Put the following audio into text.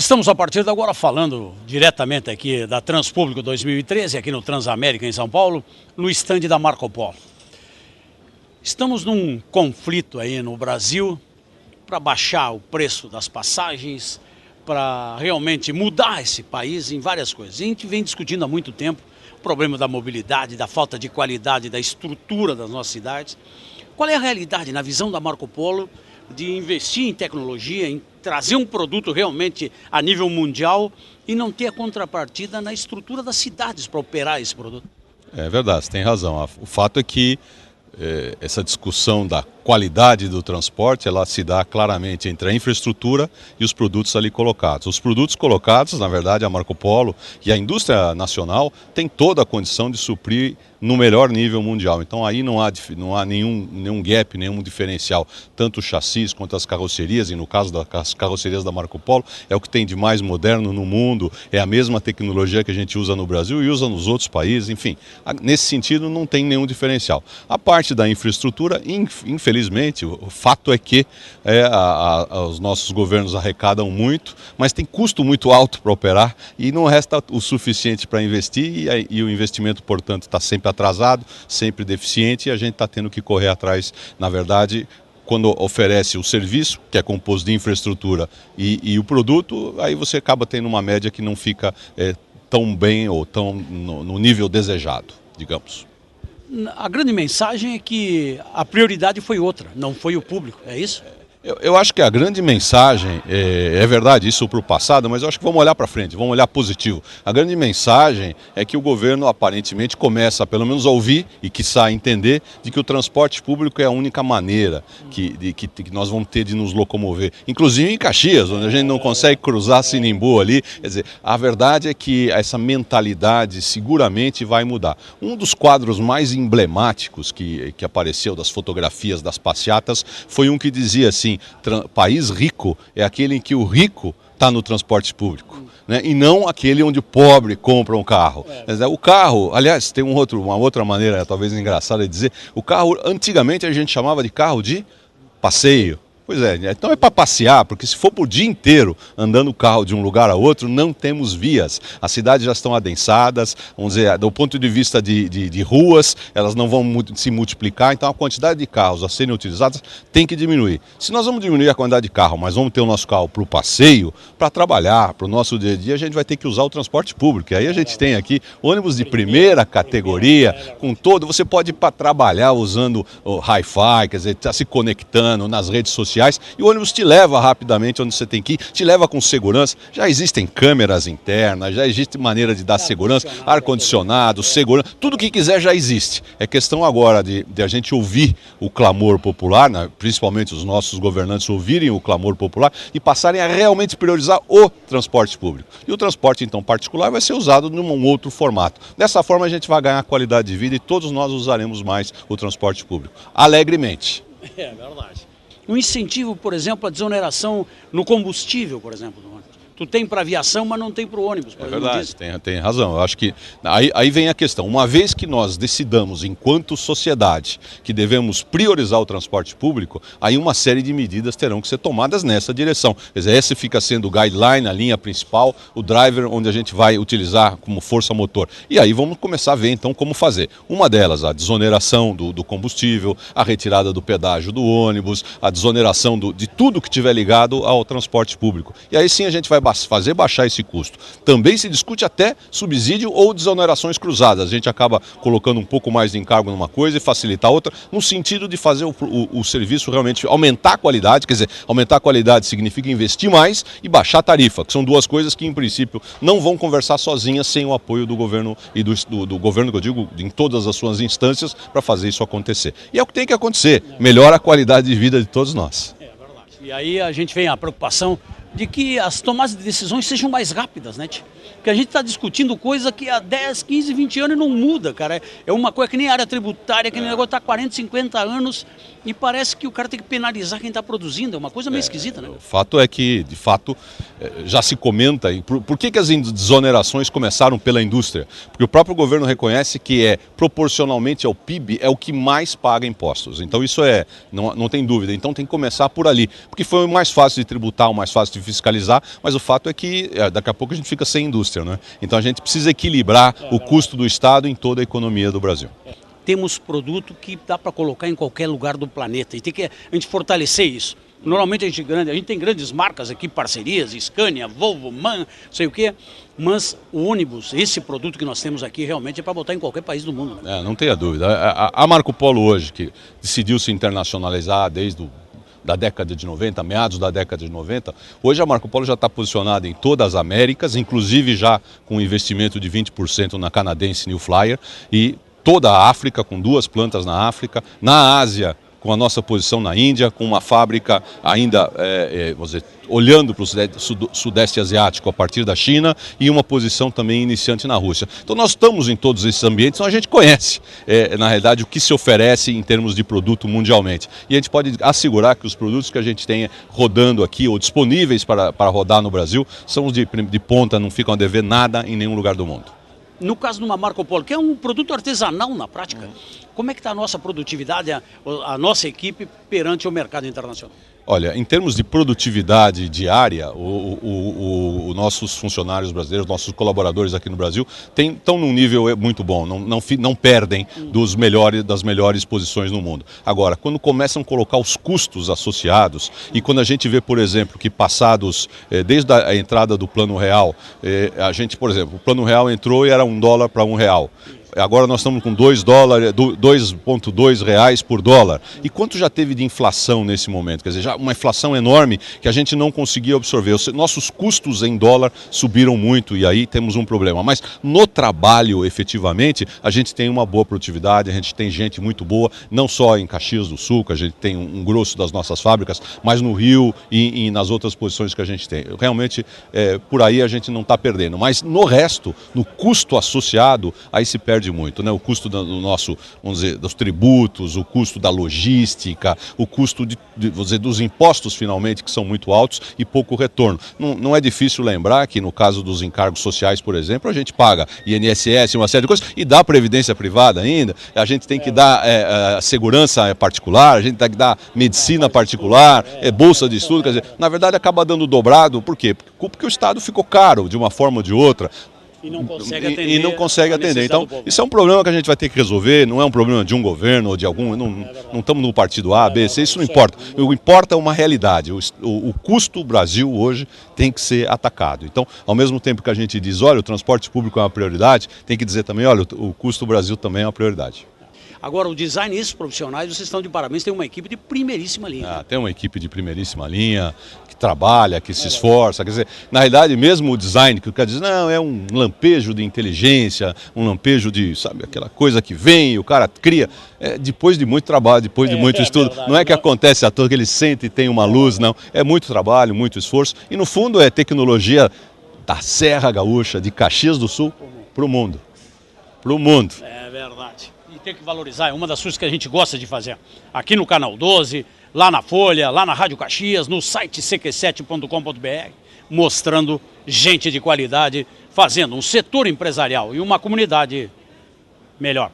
Estamos a partir de agora falando diretamente aqui da Transpúblico 2013, aqui no Transamérica em São Paulo, no estande da Marco Polo. Estamos num conflito aí no Brasil para baixar o preço das passagens, para realmente mudar esse país em várias coisas. A gente vem discutindo há muito tempo o problema da mobilidade, da falta de qualidade da estrutura das nossas cidades. Qual é a realidade, na visão da Marco Polo, de investir em tecnologia, em trazer um produto realmente a nível mundial e não ter a contrapartida na estrutura das cidades para operar esse produto? É verdade, você tem razão. O fato é que essa discussão da qualidade do transporte, ela se dá claramente entre a infraestrutura e os produtos ali colocados. Os produtos colocados, na verdade, a Marco Polo e a indústria nacional tem toda a condição de suprir no melhor nível mundial. Então aí não há nenhum gap, nenhum diferencial. Tanto o chassis quanto as carrocerias, e no caso das carrocerias da Marco Polo, é o que tem de mais moderno no mundo, é a mesma tecnologia que a gente usa no Brasil e usa nos outros países, enfim. Nesse sentido não tem nenhum diferencial. A parte da infraestrutura, infelizmente, o fato é que os nossos governos arrecadam muito, mas tem custo muito alto para operar e não resta o suficiente para investir e o investimento, portanto, está sempre atrasado, sempre deficiente e a gente está tendo que correr atrás, na verdade, quando oferece o serviço, que é composto de infraestrutura e o produto, aí você acaba tendo uma média que não fica tão bem ou tão no nível desejado, digamos. A grande mensagem é que a prioridade foi outra, não foi o público, é isso? Eu acho que a grande mensagem, é verdade isso para o passado, mas eu acho que vamos olhar para frente, vamos olhar positivo. A grande mensagem é que o governo aparentemente começa, pelo menos a ouvir e quiçá a entender de que o transporte público é a única maneira que nós vamos ter de nos locomover. Inclusive em Caxias, onde a gente não consegue cruzar Sinimbu ali. Quer dizer, a verdade é que essa mentalidade seguramente vai mudar. Um dos quadros mais emblemáticos que apareceu das fotografias das passeatas foi um que dizia assim: país rico é aquele em que o rico está no transporte público, né? E não aquele onde o pobre compra um carro. O carro, aliás, tem uma outra maneira talvez engraçada de dizer, o carro antigamente a gente chamava de carro de passeio. Pois é, então é para passear, porque se for por dia inteiro andando o carro de um lugar a outro, não temos vias. As cidades já estão adensadas, vamos dizer, do ponto de vista de ruas, elas não vão se multiplicar, então a quantidade de carros a serem utilizados tem que diminuir. Se nós vamos diminuir a quantidade de carro, mas vamos ter o nosso carro para o passeio, para trabalhar, para o nosso dia a dia, a gente vai ter que usar o transporte público. E aí a gente tem aqui ônibus de primeira categoria, com todo, você pode ir para trabalhar usando o Hi-Fi, quer dizer, está se conectando nas redes sociais, e o ônibus te leva rapidamente onde você tem que ir, te leva com segurança. Já existem câmeras internas, já existe maneira de dar segurança, ar-condicionado, segurança, tudo que quiser já existe. É questão agora de a gente ouvir o clamor popular, né? Principalmente os nossos governantes ouvirem o clamor popular e passarem a realmente priorizar o transporte público. E o transporte, então, particular vai ser usado num outro formato. Dessa forma a gente vai ganhar qualidade de vida e todos nós usaremos mais o transporte público, alegremente. É verdade. Um incentivo, por exemplo, a desoneração no combustível, por exemplo, do ônibus. Tu tem para aviação, mas não tem para o ônibus. É verdade, tem razão. Eu acho que aí vem a questão. Uma vez que nós decidamos, enquanto sociedade, que devemos priorizar o transporte público, aí uma série de medidas terão que ser tomadas nessa direção. Quer dizer, esse fica sendo o guideline, a linha principal, o driver onde a gente vai utilizar como força motor. E aí vamos começar a ver então como fazer. Uma delas, a desoneração do combustível, a retirada do pedágio do ônibus, a desoneração de tudo que tiver ligado ao transporte público. E aí sim a gente vai fazer baixar esse custo. Também se discute até subsídio ou desonerações cruzadas. A gente acaba colocando um pouco mais de encargo numa coisa e facilitar outra, no sentido de fazer o serviço realmente aumentar a qualidade. Quer dizer, aumentar a qualidade significa investir mais e baixar a tarifa, que são duas coisas que, em princípio, não vão conversar sozinhas sem o apoio do governo e do governo, que eu digo, em todas as suas instâncias, para fazer isso acontecer. E é o que tem que acontecer. Melhora a qualidade de vida de todos nós. É verdade. E aí a gente vem a preocupação de que as tomadas de decisões sejam mais rápidas, né, tio? Porque a gente está discutindo coisa que há 10, 15, 20 anos não muda, cara. É uma coisa que nem a área tributária, que nem negócio está há 40, 50 anos e parece que o cara tem que penalizar quem está produzindo. É uma coisa meio esquisita, né? O fato é que, de fato, já se comenta. E por que as desonerações começaram pela indústria? Porque o próprio governo reconhece que proporcionalmente ao PIB, é o que mais paga impostos. Então isso não tem dúvida. Então tem que começar por ali. Porque foi o mais fácil de tributar, o mais fácil de fiscalizar, mas o fato é que daqui a pouco a gente fica sem indústria, né? Então a gente precisa equilibrar o custo do Estado em toda a economia do Brasil. Temos produto que dá para colocar em qualquer lugar do planeta e tem que a gente fortalecer isso. Normalmente a gente tem grandes marcas aqui, parcerias, Scania, Volvo, MAN, não sei o quê, mas o ônibus, esse produto que nós temos aqui realmente é para botar em qualquer país do mundo. Não tenha dúvida. A Marco Polo hoje, que decidiu se internacionalizar desde da década de 90, meados da década de 90, hoje a Marco Polo já está posicionada em todas as Américas, inclusive já com um investimento de 20% na canadense New Flyer, e toda a África, com 2 plantas na África, na Ásia, com a nossa posição na Índia, com uma fábrica ainda, vamos dizer, olhando para o Sudeste Asiático a partir da China e uma posição também iniciante na Rússia. Então nós estamos em todos esses ambientes, então a gente conhece, na realidade, o que se oferece em termos de produto mundialmente. E a gente pode assegurar que os produtos que a gente tem rodando aqui ou disponíveis para rodar no Brasil são os de ponta, não ficam a dever nada em nenhum lugar do mundo. No caso de uma Marco Polo, que é um produto artesanal na prática, como é que está a nossa produtividade, a nossa equipe perante o mercado internacional? Olha, em termos de produtividade diária, os nossos funcionários brasileiros, nossos colaboradores aqui no Brasil, estão num nível muito bom, não perdem das melhores posições no mundo. Agora, quando começam a colocar os custos associados, e quando a gente vê, por exemplo, que passados, desde a entrada do Plano Real, a gente, por exemplo, o Plano Real entrou e era $1 para R$1. Agora nós estamos com 2,2 reais por dólar. E quanto já teve de inflação nesse momento? Quer dizer, já uma inflação enorme que a gente não conseguia absorver. Nossos custos em dólar subiram muito e aí temos um problema. Mas no trabalho, efetivamente, a gente tem uma boa produtividade, a gente tem gente muito boa, não só em Caxias do Sul, que a gente tem um grosso das nossas fábricas, mas no Rio e nas outras posições que a gente tem. Realmente, por aí a gente não está perdendo. Mas no resto, no custo associado, aí se perde muito, né? O custo do nosso, vamos dizer, dos tributos, o custo da logística, o custo vamos dizer, dos impostos finalmente, que são muito altos e pouco retorno. Não é difícil lembrar que no caso dos encargos sociais, por exemplo, a gente paga INSS, uma série de coisas, e dá previdência privada ainda, a gente tem que dar segurança particular, a gente tem que dar medicina particular, bolsa de estudo, quer dizer, na verdade acaba dando dobrado, por quê? Porque o Estado ficou caro de uma forma ou de outra. E não consegue atender. Então, isso é um problema que a gente vai ter que resolver, não é um problema de um governo ou de algum. Não estamos no partido A, B, C, isso não importa. O que importa é uma realidade. O custo Brasil hoje tem que ser atacado. Então, ao mesmo tempo que a gente diz, olha, o transporte público é uma prioridade, tem que dizer também, olha, o custo Brasil também é uma prioridade. Agora, o design e esses profissionais, vocês estão de parabéns, tem uma equipe de primeiríssima linha. Tem uma equipe de primeiríssima linha, que trabalha, que se esforça. Quer dizer, na realidade, mesmo o design, que o cara diz, não, é um lampejo de inteligência, um lampejo de, sabe, aquela coisa que vem e o cara cria, depois de muito trabalho, depois de muito estudo. Verdade, não é que acontece à toa que ele sente e tem uma luz, não. É muito trabalho, muito esforço. E no fundo é tecnologia da Serra Gaúcha, de Caxias do Sul, para o mundo. Para o mundo. É verdade. E tem que valorizar, é uma das coisas que a gente gosta de fazer. Aqui no Canal 12, lá na Folha, lá na Rádio Caxias, no site cq7.com.br, mostrando gente de qualidade, fazendo um setor empresarial e uma comunidade melhor.